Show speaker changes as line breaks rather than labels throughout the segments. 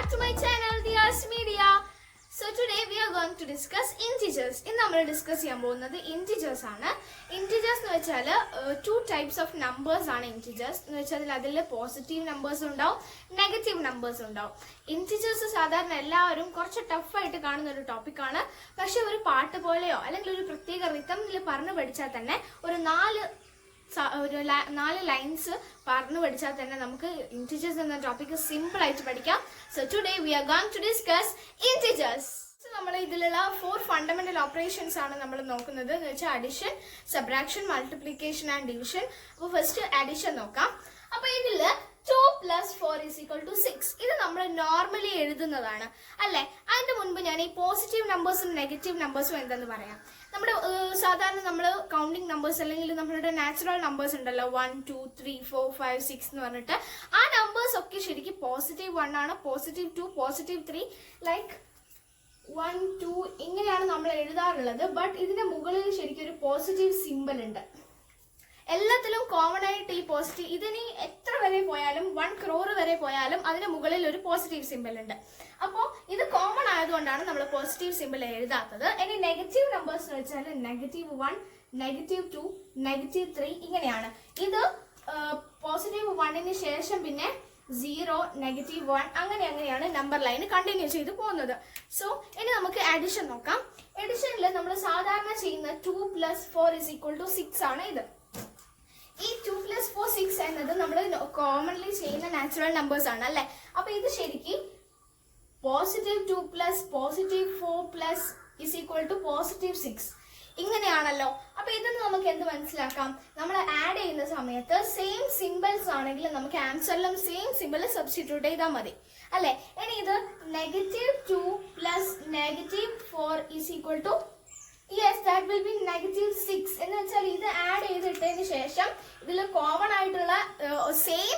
back to my channel, Diya's Media. So today we are going to discuss integers. In we discuss integers. Integers two types of numbers are integers. Positive numbers and negative numbers. Integers are tough topic. But a part of lines integers topic is simple. So today we are going to discuss integers. So we have 4 fundamental operations addition, subtraction, multiplication and division. First addition. 2 plus 4 is equal to 6. This is normally positive numbers and negative numbers. Counting numbers natural numbers 1, 2, 3, 4, 5, 6 numbers positive 1 positive 2, positive 3 like 1, 2 but this is a positive symbol. എല്ലാത്തിലും common ആയിട്ട് ഈ positive ഇതിനി എത്ര വരെ പോയാലും 1 crore വരെ പോയാലും അതിന്റെ മുകളിൽ ഒരു പോസിറ്റീവ് സിംബൽ ഉണ്ട്. അപ്പോൾ ഇത് കോമൺ ആയതുകൊണ്ടാണ് നമ്മൾ പോസിറ്റീവ് സിംബൽ എഴുതാത്തത്. ഇനി നെഗറ്റീവ് നമ്പേഴ്സ് എന്ന് വെച്ചാൽ -1, -2, -3 ഇങ്ങനെയാണ്. ഇത് പോസിറ്റീവ് 1ന് ശേഷം പിന്നെ 0, -1 അങ്ങനെയാണ് നമ്പർ ലൈൻ കണ്ടിന്യൂ ചെയ്തു പോകുന്നത്. സോ ഇനി നമുക്ക് അഡിഷൻ നോക്കാം. അഡിഷനിൽ നമ്മൾ സാധാരണ ചെയ്യുന്ന 2 + 4 = 6 ആണ് ഇത്. 2 + 4 6 എന്നത് നമ്മൾ കോമൺലി ചെയ്യുന്ന നാച്ചുറൽ നമ്പേഴ്സ് ആണ് അല്ലേ. അപ്പോൾ ഇത് ശരിക്കും +2 + +4 + +6 ഇങ്ങനെയാണല്ലോ. അപ്പോൾ ഇതെന്ന് നമുക്ക് എന്ത് മനസ്സിലാക്കാം? നമ്മൾ ആഡ് ചെയ്യുന്ന സമയത്ത് സെയിം സിംബൽസ് ആണെങ്കിൽ നമുക്ക് ആൻസറിലും സെയിം സിംബൽ സബ്സ്റ്റിറ്റ്യൂട്ട് ചെയ്താൽ മതി അല്ലേ. ഇനി ഇത് -2 + -4 = yes, that will be -6. എന്ന് വെച്ചാൽ ഇത് ആഡ് ചെയ്തിട്ടതിന് ശേഷം ഇതിൽ കോമൺ ആയിട്ടുള്ള same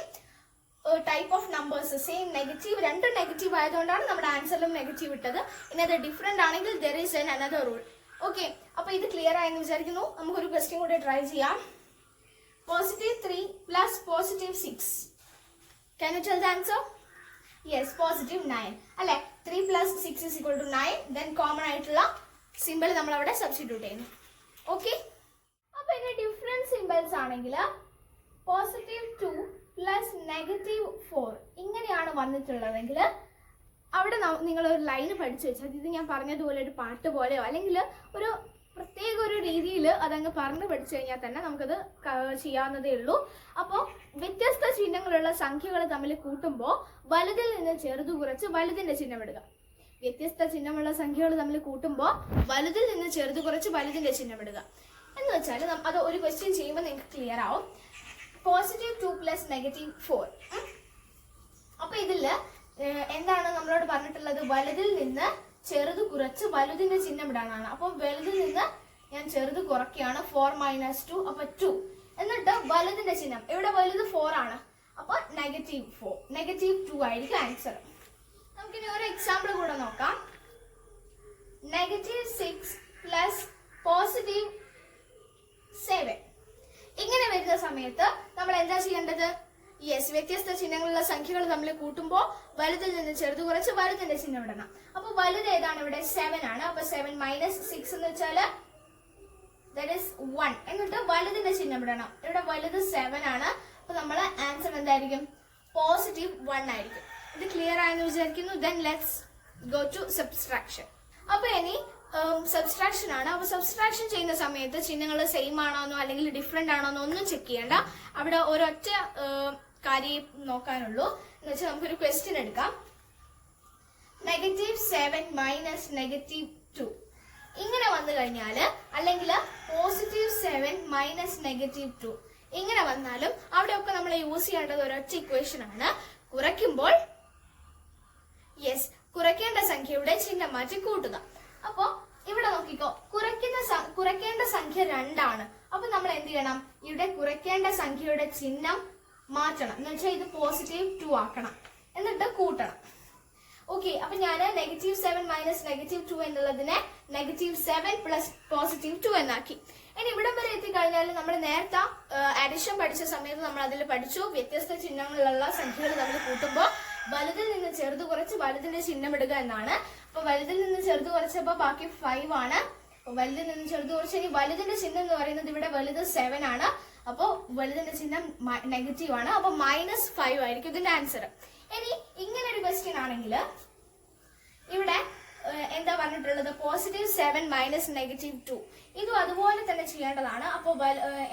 type of numbers same negative രണ്ടും നെഗറ്റീവ് ആയതുകൊണ്ടാണ് നമ്മുടെ ആൻസറിലും നെഗറ്റീവ് ഇട്ടത്. ഇനി അത് ഡിഫറെന്റ് ആണെങ്കിൽ there is another rule. Okay, അപ്പോൾ ഇത് ക്ലിയർ ആയെന്ന് വിചാരിക്കുന്നു. നമുക്കൊരു ക്വസ്റ്റ്യൻ കൂടി ട്രൈ ചെയ്യാം. +3 + +6. Can you tell the answer? Yes, +9 അല്ലേ. 3 + 6 = 9. Then കോമൺ ആയിട്ടുള്ള സിമ്പിൾ നമ്മൾ അവിടെ സബ്സ്റ്റിറ്റ്യൂട്ട് ചെയ്യുന്നു. ഓക്കെ, അപ്പോൾ ഇനി ഡിഫറെന്റ് സിമ്പിൾസ് ആണെങ്കിൽ +2 + -4 ഇങ്ങനെയാണ് വന്നിട്ടുള്ളതെങ്കിൽ അവിടെ നിങ്ങൾ ഒരു ലൈൻ പഠിച്ചു വെച്ചാൽ ഇത് ഞാൻ പറഞ്ഞതുപോലെ ഒരു പാട്ട് പോലെയോ അല്ലെങ്കിൽ ഒരു പ്രത്യേക ഒരു രീതിയിൽ അതങ്ങ് പറഞ്ഞു പഠിച്ചു കഴിഞ്ഞാൽ തന്നെ നമുക്കത് ചെയ്യാവുന്നതേ ഉള്ളൂ. അപ്പോൾ വ്യത്യസ്ത ചിഹ്നങ്ങളുള്ള സംഖ്യകൾ തമ്മിൽ കൂട്ടുമ്പോൾ വലുതിൽ നിന്ന് ചെറുതു കുറച്ച് വലുതിന്റെ ചിഹ്നം ഇടുക. വ്യത്യസ്ത ചിഹ്നമുള്ള സംഖ്യകൾ തമ്മിൽ കൂട്ടുമ്പോൾ വലുതിൽ നിന്ന് ചെറുത് കുറച്ച് വലുതിന്റെ ചിഹ്നം ഇടുക എന്ന് വെച്ചാൽ അത് ഒരു ക്വസ്റ്റ്യൻ ചെയ്യുമ്പോൾ നിങ്ങൾക്ക് ക്ലിയർ ആവും. +2 + -4. അപ്പൊ ഇതില് എന്താണ് നമ്മളോട് പറഞ്ഞിട്ടുള്ളത്? വലുതിൽ നിന്ന് ചെറുത് കുറച്ച് വലുതിന്റെ ചിഹ്നം ഇടാനാണ്. അപ്പൊ വലുതിൽ നിന്ന് ഞാൻ ചെറുത് കുറയ്ക്കുകയാണ്. 4 - 2 അപ്പൊ 2 എന്നിട്ട് വലുതിന്റെ ചിഹ്നം ഇവിടെ വലുത് 4 ആണ്. അപ്പൊ -4 -2 ആയിരിക്കും ആൻസർ. നമുക്കിനി ഒരു എക്സാമ്പിൾ കൂടെ നോക്കാം. -6 + +7 ഇങ്ങനെ വരുന്ന സമയത്ത് നമ്മൾ എന്താ ചെയ്യേണ്ടത്? യെസ്, വ്യത്യസ്ത ചിഹ്നങ്ങളുള്ള സംഖ്യകൾ തമ്മിൽ കൂട്ടുമ്പോൾ വലുതിൽ നിന്ന് ചെറുത് കുറച്ച് വലുതിന്റെ ചിഹ്നം ഇടണം. അപ്പൊ വലുത് ഏതാണ്? ഇവിടെ 7 ആണ്. അപ്പൊ 7 - 6 എന്ന് വെച്ചാല് that is 1 എന്നിട്ട് വലുതിന്റെ ചിഹ്നം ഇടണം. ഇവിടെ വലുത് 7 ആണ്. അപ്പൊ നമ്മളെ ആൻസർ എന്തായിരിക്കും? +1 ആയിരിക്കും. ഇത് ക്ലിയർ ആയെന്ന് വിചാരിക്കുന്നു. Then let's go to subtraction. അപ്പൊ ഇനി സബ്സ്ട്രാക്ഷൻ ആണ്. അപ്പൊ സബ്സ്ട്രാക്ഷൻ ചെയ്യുന്ന സമയത്ത് ചിഹ്നങ്ങൾ സെയിം ആണോന്നോ അല്ലെങ്കിൽ ഡിഫറെന്റ് ആണോന്നോ ഒന്നും ചെക്ക് ചെയ്യണ്ട. അവിടെ ഒരൊറ്റ കാര്യം നോക്കാനുള്ളൂ. എന്ന് വെച്ചാൽ നമുക്കൊരു ക്വസ്റ്റ്യൻ എടുക്കാം. -7 - -2 ഇങ്ങനെ വന്നു കഴിഞ്ഞാല് അല്ലെങ്കിൽ +7 - -2 ഇങ്ങനെ വന്നാലും അവിടെയൊക്കെ നമ്മൾ യൂസ് ചെയ്യേണ്ടത് ഒരൊറ്റ ഇക്വേഷൻ ആണ്. കുറയ്ക്കുമ്പോൾ യെസ്, കുറയ്ക്കേണ്ട സംഖ്യയുടെ ചിഹ്നം മാറ്റി കൂട്ടുക. അപ്പോ ഇവിടെ നോക്കിക്കോ, കുറയ്ക്കേണ്ട സംഖ്യ 2 ആണ്. അപ്പൊ നമ്മൾ എന്ത് ചെയ്യണം? ഇവിടെ കുറയ്ക്കേണ്ട സംഖ്യയുടെ ചിഹ്നം മാറ്റണം. എന്ന് വെച്ചാൽ ഇത് +2 ആക്കണം എന്നിട്ട് കൂട്ടണം. ഓക്കെ, അപ്പൊ ഞാൻ -7 - -2 എന്നുള്ളതിനെ -7 + +2 എന്നാക്കി. ഇനി ഇവിടം വരെ എത്തിക്കഴിഞ്ഞാൽ നമ്മൾ നേരത്തെ അഡിഷൻ പഠിച്ച സമയത്ത് നമ്മൾ അതിൽ പഠിച്ചു വ്യത്യസ്ത ചിഹ്നങ്ങളുള്ള സംഖ്യകൾ നമ്മൾ കൂട്ടുമ്പോൾ വലുതിൽ നിന്ന് ചെറുത് കുറച്ച് വലുതിന്റെ ചിഹ്നം ഇടുക എന്നാണ്. അപ്പൊ വലുതിൽ നിന്ന് ചെറുത് കുറച്ചപ്പോ ബാക്കി 5 ആണ്. അപ്പൊ വലുതിൽ നിന്ന് ചെറുത് കുറച്ച് ഇനി വലുതിന്റെ ചിഹ്നം എന്ന് പറയുന്നത് ഇവിടെ വലുത് 7 ആണ്. അപ്പൊ വലുതിന്റെ ചിഹ്നം നെഗറ്റീവ് ആണ്. അപ്പൊ -5 ആയിരിക്കും ഇതിന്റെ ആൻസർ. ഇനി ഇങ്ങനെ ഒരു ക്വസ്റ്റ്യൻ ആണെങ്കിൽ ഇവിടെ എന്താ പറഞ്ഞിട്ടുള്ളത്, +7 -2. ഇതും അതുപോലെ തന്നെ ചെയ്യേണ്ടതാണ്. അപ്പോൾ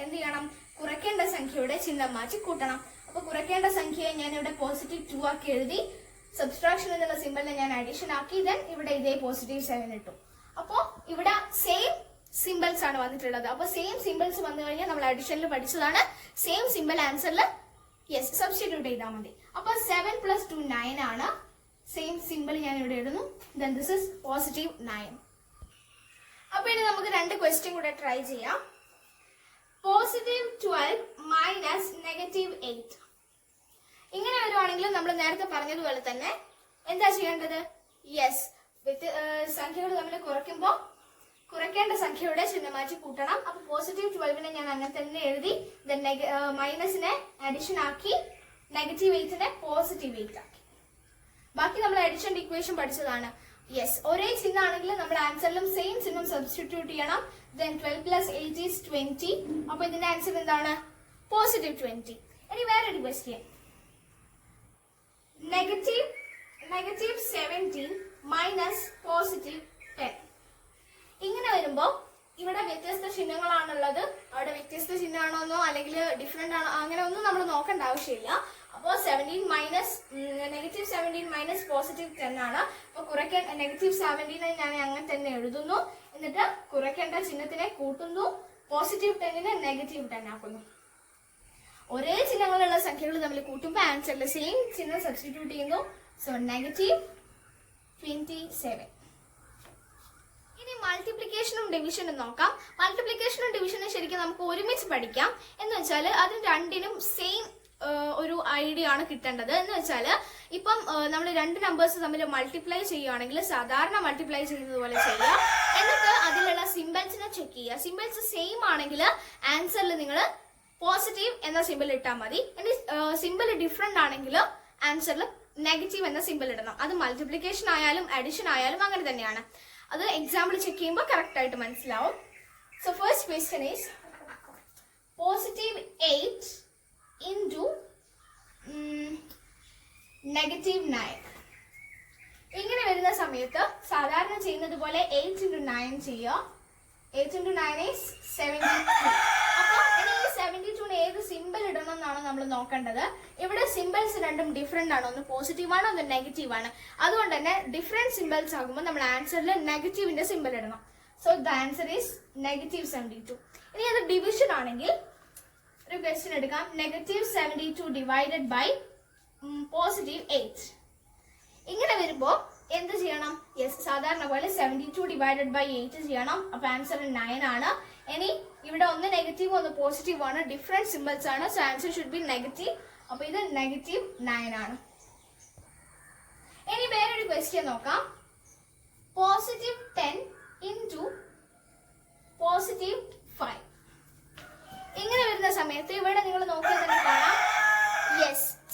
എന്ത് ചെയ്യണം, കുറയ്ക്കേണ്ട സംഖ്യയുടെ ചിഹ്നം മാറ്റി കൂട്ടണം. അപ്പൊ കുറയ്ക്കേണ്ട സംഖ്യയെ ഞാൻ ഇവിടെ +2 ആക്കി എഴുതി, സബ്സ്ട്രാക്ഷൻ എന്നുള്ള സിമ്പിളിനെ ഞാൻ അഡീഷൻ ആക്കി, ദെൻ ഇവിടെ ഇതേ +7 ഇട്ടു. അപ്പോ ഇവിടെ സെയിം സിമ്പിൾസ് ആണ് വന്നിട്ടുള്ളത്. അപ്പൊ സെയിം സിമ്പിൾസ് വന്നു കഴിഞ്ഞാൽ നമ്മൾ അഡീഷനിൽ പഠിച്ചതാണ്, സെയിം സിമ്പിൾ ആൻസറിൽ സബ്സ്റ്റിറ്റ്യൂട്ട് ചെയ്താൽ മതി. അപ്പൊ 7 + 2 9 ആണ്. സെയിം സിമ്പിൾ ഞാൻ ഇവിടെ എഴുതുന്നു. Then this is +9. അപ്പൊ ഇനി നമുക്ക് 2 ക്വസ്റ്റ്യൻ കൂടെ ട്രൈ ചെയ്യാം. +12 - -8. ഇങ്ങനെ വരുവാണെങ്കിൽ നമ്മൾ നേരത്തെ പറഞ്ഞതുപോലെ തന്നെ എന്താ ചെയ്യേണ്ടത്, സംഖ്യകൾ തമ്മിൽ കുറയ്ക്കുമ്പോൾ കുറയ്ക്കേണ്ട സംഖ്യയുടെ ചിഹ്നം മാറ്റി കൂട്ടണം. അപ്പൊ +12നെ ഞാൻ അങ്ങനെ തന്നെ എഴുതി, ദെൻ മൈനസിനെ അഡിഷൻ ആക്കി, -8നെ +8 ആക്കി. ബാക്കി നമ്മൾ അഡിഷന്റെ ഇക്വേഷൻ പഠിച്ചതാണ്. ഒരേ ചിഹ്നം ആണെങ്കിൽ നമ്മൾ ആൻസറിലും സെയിം ചിഹ്നം സബ്സ്റ്റിറ്റ്യൂട്ട് ചെയ്യണം. Then 12 + 8 is 20. അപ്പൊ ഇതിന്റെ ആൻസർ എന്താണ്, +20. ഇനി വേറൊരു ക്വസ്റ്റ്യൻ, -17 - +10. ഇങ്ങനെ വരുമ്പോ ഇവിടെ വ്യത്യസ്ത ചിഹ്നങ്ങളാണുള്ളത്. അവിടെ വ്യത്യസ്ത ചിഹ്നമാണോന്നോ അല്ലെങ്കിൽ ഡിഫറെന്റ് ആണോ അങ്ങനെ ഒന്നും നമ്മൾ നോക്കേണ്ട ആവശ്യമില്ല. അപ്പോൾ -17 +10 ആണ്. അപ്പൊ കുറയ്ക്കേണ്ട -17 ഞാൻ അങ്ങനെ തന്നെ എഴുതുന്നു. എന്നിട്ട് കുറയ്ക്കേണ്ട ചിഹ്നത്തിനെ കൂട്ടുന്നു, +10നെ -10 ആക്കുന്നു. ഒരേ ചിഹ്നങ്ങളുള്ള സംഖ്യകൾ തമ്മിൽ കൂട്ടുമ്പോൾ ആൻസറിൽ സെയിം ചിഹ്നം സബ്സ്റ്റിറ്റ്യൂട്ട് ചെയ്യുന്നു. സോ -27. ഇനി മൾട്ടിപ്ലിക്കേഷനും ഡിവിഷനും നോക്കാം. മൾട്ടിപ്ലിക്കേഷനും ഡിവിഷനും ശരിക്കും നമുക്ക് ഒരുമിച്ച് പഠിക്കാം. എന്ന് വെച്ചാൽ അതിന് രണ്ടിനും സെയിം ഒരു ഐഡിയ ആണ് കിട്ടേണ്ടത്. എന്ന് വെച്ചാൽ ഇപ്പം നമ്മൾ 2 നമ്പേഴ്സ് തമ്മിൽ മൾട്ടിപ്ലൈ ചെയ്യുകയാണെങ്കിൽ സാധാരണ മൾട്ടിപ്ലൈ ചെയ്യുന്നത് പോലെ ചെയ്യുക. എന്നിട്ട് അതിലുള്ള സിമ്പിൾസിനെ ചെക്ക് ചെയ്യുക. സിമ്പിൾസ് സെയിം ആണെങ്കിൽ ആൻസറിൽ നിങ്ങൾ പോസിറ്റീവ് എന്ന സിമ്പിൾ ഇട്ടാൽ മതി. ഇനി സിമ്പിൾ ഡിഫറെന്റ് ആണെങ്കിൽ ആൻസറിൽ നെഗറ്റീവ് എന്ന സിമ്പിൾ ഇടണം. അത് മൾട്ടിപ്ലിക്കേഷൻ ആയാലും അഡിഷൻ ആയാലും അങ്ങനെ തന്നെയാണ്. അത് എക്സാമ്പിൾ ചെക്ക് ചെയ്യുമ്പോൾ കറക്റ്റ് ആയിട്ട് മനസ്സിലാവും. So first question is +8 into -9. ഇങ്ങനെ വരുന്ന സമയത്ത് സാധാരണ ചെയ്യുന്നത് പോലെ 8 into 9 ചെയ്യുക. 8 into 9 is 72. അപ്പൊ ഇനി ഈ 72ന് ഏത് സിമ്പിൾ ഇടണം എന്നാണ് നമ്മൾ നോക്കേണ്ടത്. ഇവിടെ സിമ്പിൾസ് രണ്ടും ഡിഫറെന്റ് ആണ്. ഒന്ന് പോസിറ്റീവ് ആണ്, ഒന്ന് നെഗറ്റീവ് ആണ്. അതുകൊണ്ട് തന്നെ ഡിഫറെന്റ് സിമ്പിൾസ് ആകുമ്പോൾ നമ്മൾ ആൻസറിൽ നെഗറ്റീവിന്റെ സിമ്പിൾ ഇടണം. So the answer is -72. ഇനി അത് ഡിവിഷൻ ആണെങ്കിൽ ഒരു ക്വസ്റ്റ്യൻ എടുക്കാം. -72 ഡിവൈഡഡ് ബൈ +8. ഇങ്ങനെ വരുമ്പോ എന്ത് ചെയ്യണം, സാധാരണ പോലെ 72 ഡിവൈഡഡ് ബൈ 8 ചെയ്യണം. അപ്പൊ ആൻസർ 9 ആണ്. ഇനി ഇവിടെ ഒന്ന് നെഗറ്റീവ് ഒന്ന് പോസിറ്റീവ് ആണ്, ഡിഫറെന്റ് സിമ്പിൾസ് ആണ്. So answer should be negative. അപ്പൊ ഇത് -9 ആണ്. ഇനി വേറൊരു ക്വസ്റ്റ്യൻ നോക്കാം. +10 into +5. ഇങ്ങനെ വരുന്ന സമയത്ത് ഇവിടെ നിങ്ങൾ നോക്കിയാൽ തന്നെ കാണാം,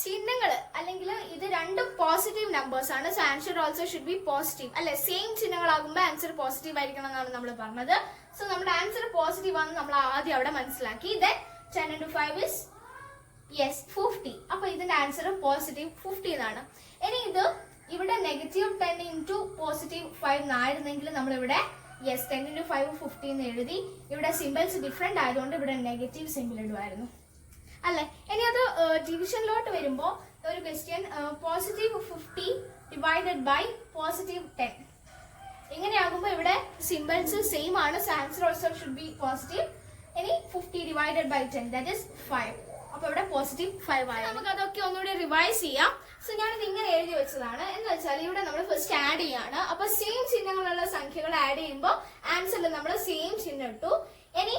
ചിഹ്നങ്ങൾ അല്ലെങ്കിൽ ഇത് രണ്ടും പോസിറ്റീവ് നമ്പേഴ്സ് ആണ്. So answer also should be positive അല്ലെ. സെയിം ചിഹ്നങ്ങളാകുമ്പോൾ ആൻസർ പോസിറ്റീവ് ആയിരിക്കണം എന്നാണ് നമ്മൾ പറഞ്ഞത്. സോ നമ്മുടെ ആൻസർ പോസിറ്റീവ് ആണെന്ന് നമ്മൾ ആദ്യം അവിടെ മനസ്സിലാക്കി. Then 10 into 5 is 50. അപ്പൊ ഇതിന്റെ ആൻസർ +50 എന്നാണ്. ഇനി ഇത് ഇവിടെ -10 into +5 എന്നായിരുന്നെങ്കിൽ നമ്മളിവിടെ 10 into 5 50 എന്ന് എഴുതി. ഇവിടെ സിമ്പിൾസ് ഡിഫറെന്റ് ആയതുകൊണ്ട് ഇവിടെ നെഗറ്റീവ് സിമ്പിൾ ഇടുമായിരുന്നു അല്ലെ. ഇനി അത് ഡിവിഷനിലോട്ട് വരുമ്പോൾ ഒരു ക്വസ്റ്റ്യൻ +50 ഡിവൈഡഡ് ബൈ +10. ഇങ്ങനെയാകുമ്പോൾ ഇവിടെ സിമ്പിൾസ് സെയിം ആണ്. So answer also should be positive. ഇനി 50 ഡിവൈഡഡ് ബൈ 10 ദാറ്റ് ഈസ് 5. അപ്പൊ ഇവിടെ +5 ആയി. നമുക്ക് അതൊക്കെ ഒന്നുകൂടി റിവൈസ് ചെയ്യാം. സോ ഞാനിത് ഇങ്ങനെ എഴുതി വെച്ചതാണ്. എന്ന് വെച്ചാൽ ഇവിടെ നമ്മൾ ഫസ്റ്റ് ആഡ് ചെയ്യാണ്. അപ്പൊ സെയിം ചിഹ്നങ്ങളുള്ള സംഖ്യകൾ ആഡ് ചെയ്യുമ്പോൾ ആൻസറിൽ നമ്മൾ സെയിം ചിഹ്നം ഇട്ടു. ഇനി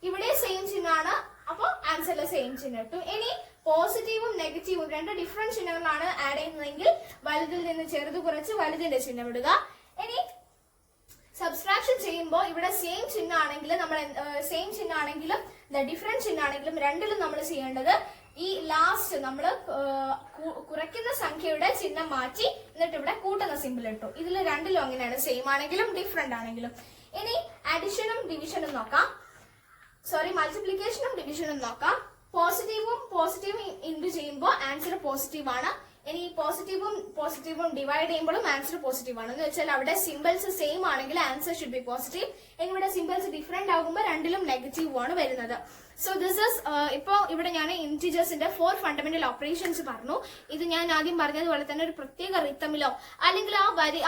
ഇവിടെ സെയിം ചിഹ്നമാണ്, അപ്പൊ ആൻസറിൽ സെയിം ചിഹ്നം ഇട്ടു. ഇനി പോസിറ്റീവും നെഗറ്റീവും രണ്ട് ഡിഫറെന്റ് ചിഹ്നങ്ങളാണ് ആഡ് ചെയ്യുന്നതെങ്കിൽ വലുതിൽ നിന്ന് ചെറുത് കുറച്ച് വലുതിന്റെ ചിഹ്നം ഇടുക. ഇനി സബ്സ്ട്രാക്ഷൻ ചെയ്യുമ്പോൾ ഇവിടെ സെയിം ചിഹ്നം ആണെങ്കിലും ഡിഫറെന്റ് ചിഹ്നം ആണെങ്കിലും രണ്ടിലും നമ്മൾ ചെയ്യേണ്ടത് ഈ ലാസ്റ്റ് നമ്മൾ കുറയ്ക്കുന്ന സംഖ്യയുടെ ചിഹ്നം മാറ്റി എന്നിട്ട് ഇവിടെ കൂട്ടുന്ന സിമ്പിൾ ഇട്ടു. ഇതിൽ രണ്ടിലും അങ്ങനെയാണ്, സെയിം ആണെങ്കിലും ഡിഫറെന്റ് ആണെങ്കിലും. ഇനി അഡിഷനും ഡിവിഷനും നോക്കാം, മൾട്ടിപ്ലിക്കേഷനും ഡിവിഷനും നോക്കാം. പോസിറ്റീവും ഇൻറ്റു ചെയ്യുമ്പോൾ ആൻസർ പോസിറ്റീവ് ആണ്. ഇനി പോസിറ്റീവും ഡിവൈഡ് ചെയ്യുമ്പോഴും ആൻസർ പോസിറ്റീവ് ആണ്. എന്ന് വെച്ചാൽ അവിടെ സിമ്പിൾസ് സെയിം ആണെങ്കിൽ ആൻസർ ഷുഡ് ബി പോസിറ്റീവ്. ഇനി ഇവിടെ സിമ്പിൾസ് ഡിഫറെന്റ് ആകുമ്പോൾ രണ്ടിലും നെഗറ്റീവ് ആണ് വരുന്നത്. സോ ദിസ് ഇസ് ഇപ്പോൾ ഇവിടെ ഞാൻ ഇന്റിജേഴ്സിന്റെ 4 ഫണ്ടമെന്റൽ ഓപ്പറേഷൻസ് പറഞ്ഞു. ഇത് ഞാൻ ആദ്യം പറഞ്ഞതുപോലെ തന്നെ ഒരു പ്രത്യേക റിത്തമിലോ അല്ലെങ്കിൽ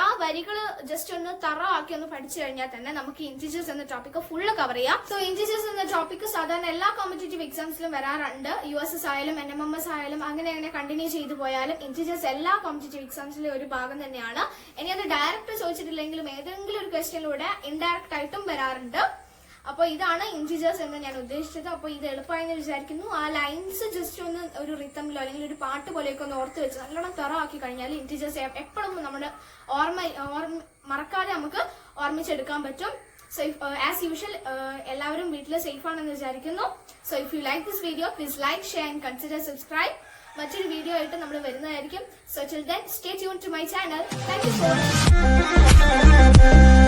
ആ വരികൾ ജസ്റ്റ് ഒന്ന് ആക്കി ഒന്ന് പഠിച്ചു കഴിഞ്ഞാൽ തന്നെ നമുക്ക് ഇന്റിജേഴ്സ് എന്ന ടോപ്പിക് ഫുള്ള് കവർ ചെയ്യാം. സോ ഇന്റിജേഴ്സ് എന്ന ടോപ്പിക് സാധാരണ എല്ലാ കോമ്പറ്റേറ്റീവ് എക്സാംസിലും വരാറുണ്ട്. USS ആയാലും NMMS ആയാലും അങ്ങനെ കണ്ടിന്യൂ ചെയ്തു പോയാലും ഇന്റിജേഴ്സ് എല്ലാ കോമ്പറ്റേറ്റീവ് എക്സാംസിലെ ഒരു ഭാഗം തന്നെയാണ്. ഇനി അത് ഡയറക്റ്റ് ചോദിച്ചിട്ടില്ലെങ്കിലും ഏതെങ്കിലും ഒരു ക്വസ്റ്റ്യനിലൂടെ ഇൻഡയറക്റ്റ് ആയിട്ടും വരാറുണ്ട്. അപ്പോൾ ഇതാണ് ഇന്റിജേഴ്സ് എന്ന് ഞാൻ ഉദ്ദേശിച്ചത്. അപ്പോൾ ഇത് എളുപ്പമായെന്ന് വിചാരിക്കുന്നു. ആ ലൈൻസ് ജസ്റ്റ് ഒന്ന് ഒരു റിത്തമിലോ അല്ലെങ്കിൽ ഒരു പാട്ട് പോലെയൊക്കെ ഒന്ന് ഓർത്ത് വെച്ച് നല്ലോണം ആക്കി കഴിഞ്ഞാൽ ഇന്റിജേഴ്സ് എപ്പോഴും നമ്മുടെ മറക്കാതെ നമുക്ക് ഓർമ്മിച്ചെടുക്കാൻ പറ്റും. സോ ആസ് യൂഷ്വൽ എല്ലാവരും വീട്ടിൽ സേഫ് ആണെന്ന് വിചാരിക്കുന്നു. So if you like this video please like, share and consider subscribe. മറ്റൊരു വീഡിയോ ആയിട്ട് നമ്മൾ വരുന്നതായിരിക്കും. So till then stay tune to my channel. Thank you so much.